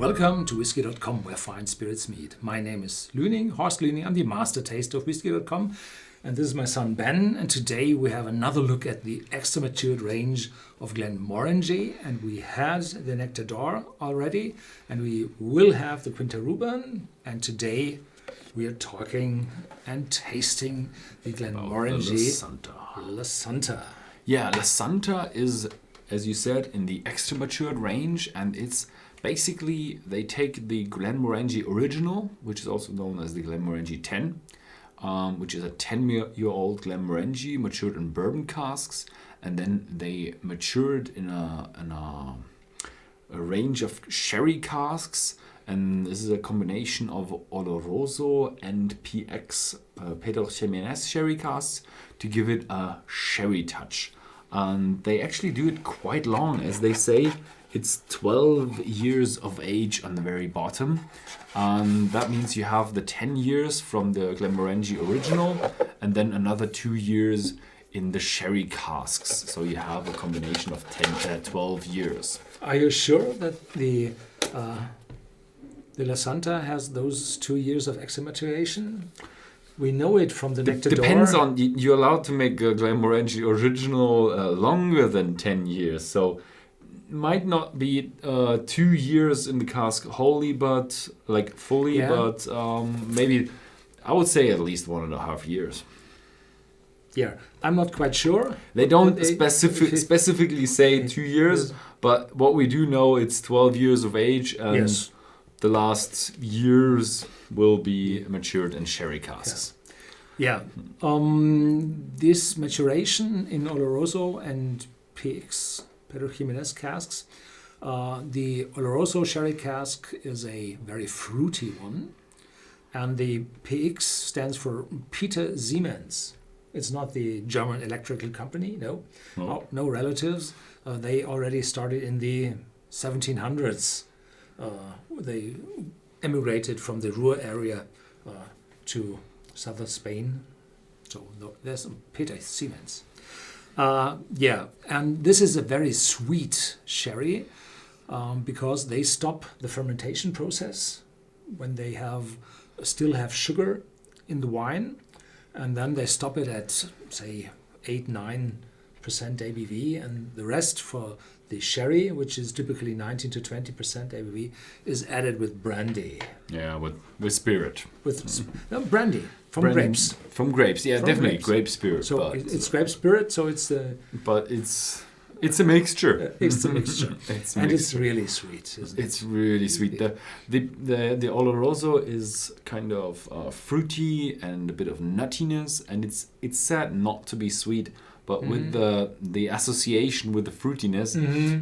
Welcome to Whisky.com, where fine spirits meet. My name is Lüning, Horst Lüning. I'm the master taster of Whisky.com, and this is my son Ben. And today we have another look at the extra matured range of Glenmorangie, and we had the Nectar d'Or already, and we will have the Quinta Ruban. And today we are talking and tasting the Glenmorangie Lasanta. Yeah, Lasanta is, as you said, in the extra matured range, and it's basically they take the Glenmorangie original, which is also known as the Glenmorangie 10, which is a 10-year-old Glenmorangie matured in bourbon casks, and then they matured in a range of sherry casks, and this is a combination of Oloroso and PX Pedro Ximénez sherry casks to give it a sherry touch. And they actually do it quite long, as they say. It's 12 years of age on the very bottom. And that means you have the 10 years from the Glenmorangie original and then another 2 years in the sherry casks. So you have a combination of 12 years. Are you sure that the Lasanta has those 2 years of extra maturation? We know it from the Nectar d'Or. Depends on, you're allowed to make a Glenmorangie original longer than 10 years. So might not be 2 years in the cask wholly, but like fully, but maybe I would say at least 1.5 years. Yeah, I'm not quite sure. They don't specifically say 2 years, but what we do know, it's 12 years of age, and the last years will be matured in sherry casks. Yeah. This maturation in Oloroso and PX Pedro Ximénez casks. The Oloroso sherry cask is a very fruity one, and the PX stands for Peter Siemens. It's not the German electrical company, no relatives. They already started in the 1700s. They emigrated from the Ruhr area to southern Spain. So there's Peter Siemens. And this is a very sweet sherry because they stop the fermentation process when they still have sugar in the wine, and then they stop it at, say, 8-9% ABV, and the rest for the sherry, which is typically 19 to 20% ABV, is added with brandy. Yeah, with spirit. Brandy. From grapes. From grapes, yeah, definitely grapes. Grape spirit. So it's grape spirit, so it's but it's a mixture. It's a mixture. It's really sweet. It's really sweet. The Oloroso is kind of fruity and a bit of nuttiness, and it's said not to be sweet, but with the association with the fruitiness,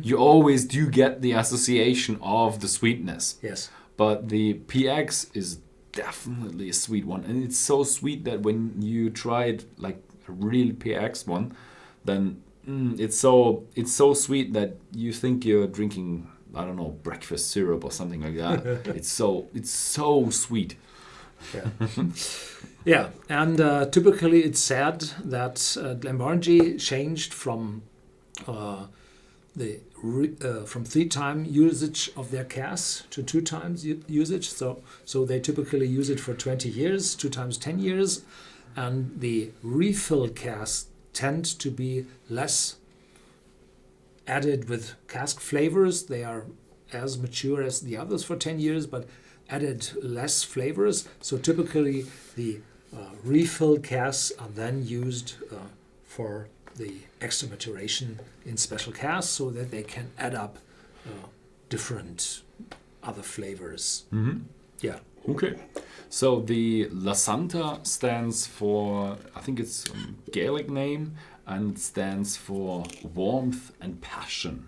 you always do get the association of the sweetness. Yes. But the PX is definitely a sweet one, and it's so sweet that when you try it like a real PX one, then it's so sweet that you think you're drinking, I don't know, breakfast syrup or something like that. it's so sweet. Yeah, and typically it's said that Glenmorangie changed from from 3 times usage of their casks to 2 times usage. So they typically use it for 20 years, 2 times 10 years, and the refill casks tend to be less added with cask flavors. They are as mature as the others for 10 years, but added less flavors. So typically the refill casks are then used for the extra maturation in special casks so that they can add up different other flavors. Yeah. Okay. So the Lasanta stands for, I think it's a Gaelic name, and it stands for warmth and passion.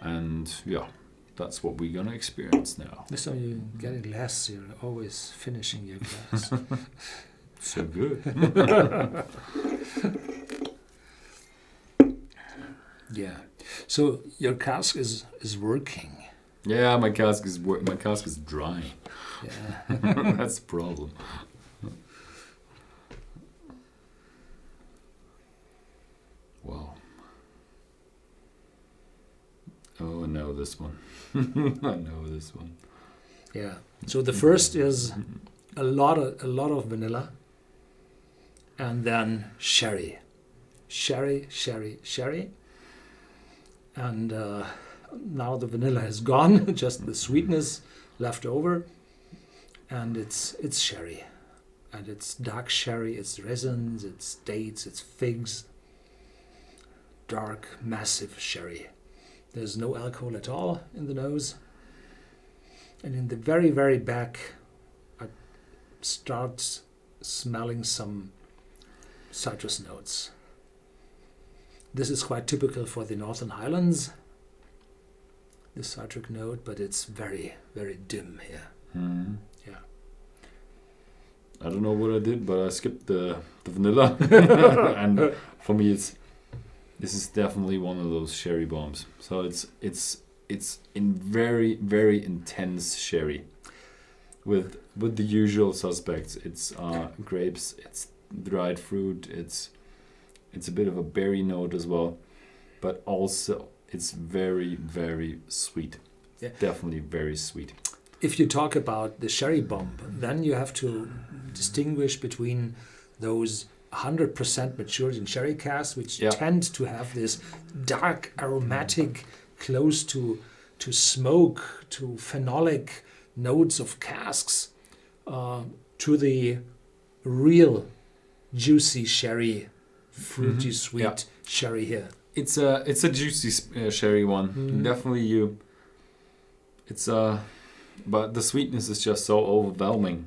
And yeah, that's what we're gonna experience now. This time you get it less, you're always finishing your glass. So good. Yeah. So your cask is working. Yeah, my cask is dry. Yeah. That's the problem. Wow. Oh, I know this one. I know this one. Yeah. So the first is a lot of vanilla, and then sherry, and now the vanilla is gone, just the sweetness left over, and it's sherry, and it's dark sherry, it's resins, it's dates, it's figs, dark, massive sherry. There's no alcohol at all in the nose. And in the very, very back, I start smelling some citrus notes. This is quite typical for the Northern Highlands, the citric note, but it's very, very dim here. Mm. Yeah. I don't know what I did, but I skipped the vanilla. And for me, this is definitely one of those sherry bombs. So it's in very, very intense sherry with the usual suspects. It's grapes, it's dried fruit, it's a bit of a berry note as well, but also it's very, very sweet. Yeah. Definitely very sweet. If you talk about the sherry bomb, then you have to distinguish between those 100% matured in sherry casks, which tend to have this dark, aromatic, close to smoke, to phenolic notes of casks, to the real juicy sherry, fruity, sweet sherry here. It's a juicy sherry one. Definitely but the sweetness is just so overwhelming.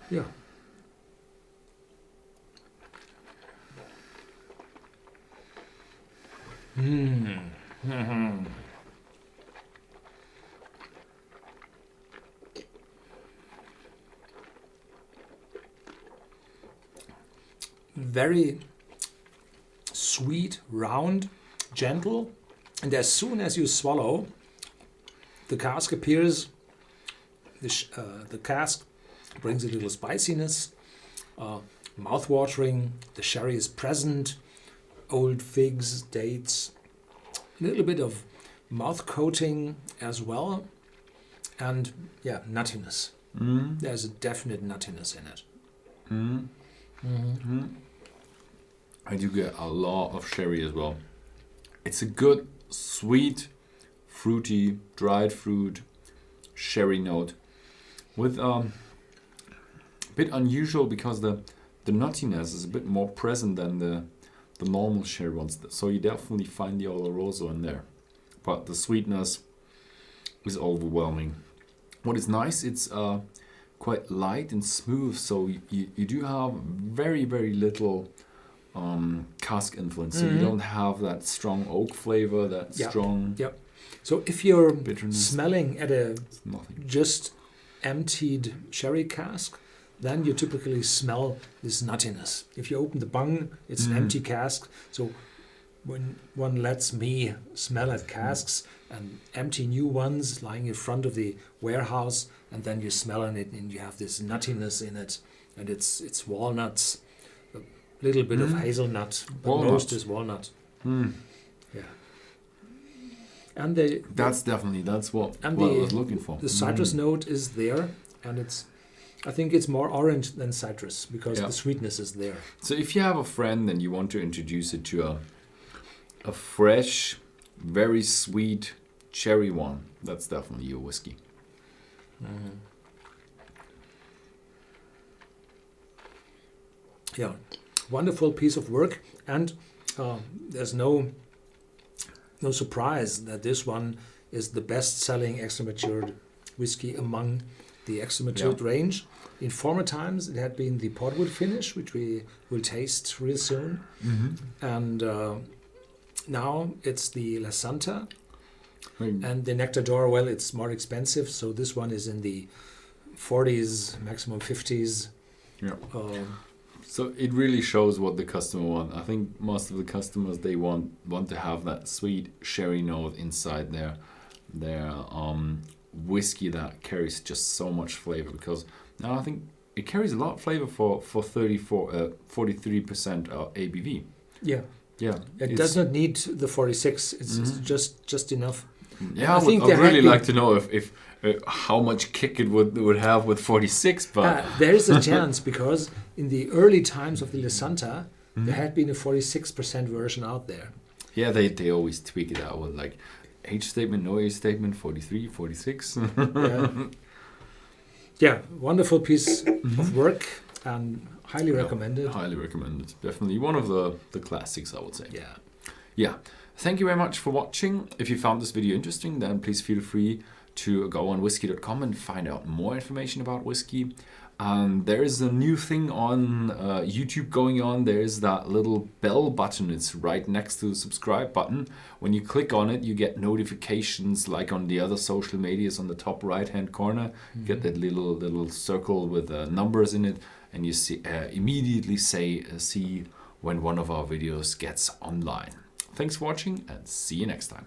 Yeah. Mm-hmm. Very sweet, round, gentle, and as soon as you swallow, the cask appears. The cask brings a little spiciness, mouth-watering. The sherry is present. Old figs, dates, a little bit of mouth coating as well, and nuttiness. There's a definite nuttiness in it. I do get a lot of sherry as well. It's a good, sweet, fruity, dried fruit, sherry note with a bit unusual because the nuttiness is a bit more present than the normal sherry ones. So you definitely find the Oloroso in there. But the sweetness is overwhelming. What is nice, it's quite light and smooth, so you do have very, very little cask influence. So you don't have that strong oak flavor, that strong So if you're bitterness. smelling at a Nothing. just emptied sherry cask, then you typically smell this nuttiness. If you open the bung, it's an empty cask. So when one lets me smell at casks and empty new ones lying in front of the warehouse, and then you smell in it and you have this nuttiness in it, and it's walnuts, a little bit of hazelnut, but most is walnut. Yeah. And that's what I was looking for. The citrus note is there, and I think it's more orange than citrus because the sweetness is there. So if you have a friend and you want to introduce it to a fresh, very sweet cherry one, that's definitely your whiskey. Yeah, wonderful piece of work, and there's no surprise that this one is the best-selling extra matured whiskey among the extra matured range. In former times, it had been the portwood finish, which we will taste real soon, and now it's the Lasanta. And the Nectar d'Or, well, it's more expensive, so this one is in the 40s, maximum 50s. Yeah. So it really shows what the customer wants. I think most of the customers, they want to have that sweet sherry note inside their whiskey that carries just so much flavor, because now I think it carries a lot of flavor for 43% ABV. Yeah. Yeah. It does not need the 46. It's just enough. Yeah, I think would there really had been- like to know if how much kick it would have with 46, but There is a chance because in the early times of the Lasanta, there had been a 46% version out there. yeah, they always tweak it out with like age statement, no age statement, 43, 46. Yeah, wonderful piece of work and highly recommended. Highly recommended. Definitely one of the classics, I would say. Yeah. Yeah. Thank you very much for watching. If you found this video interesting, then please feel free to go on Whisky.com and find out more information about whiskey. There is a new thing on YouTube going on. There's that little bell button. It's right next to the subscribe button. When you click on it, you get notifications like on the other social medias on the top right-hand corner. You get that little circle with numbers in it, and you see immediately see when one of our videos gets online. Thanks for watching, and see you next time.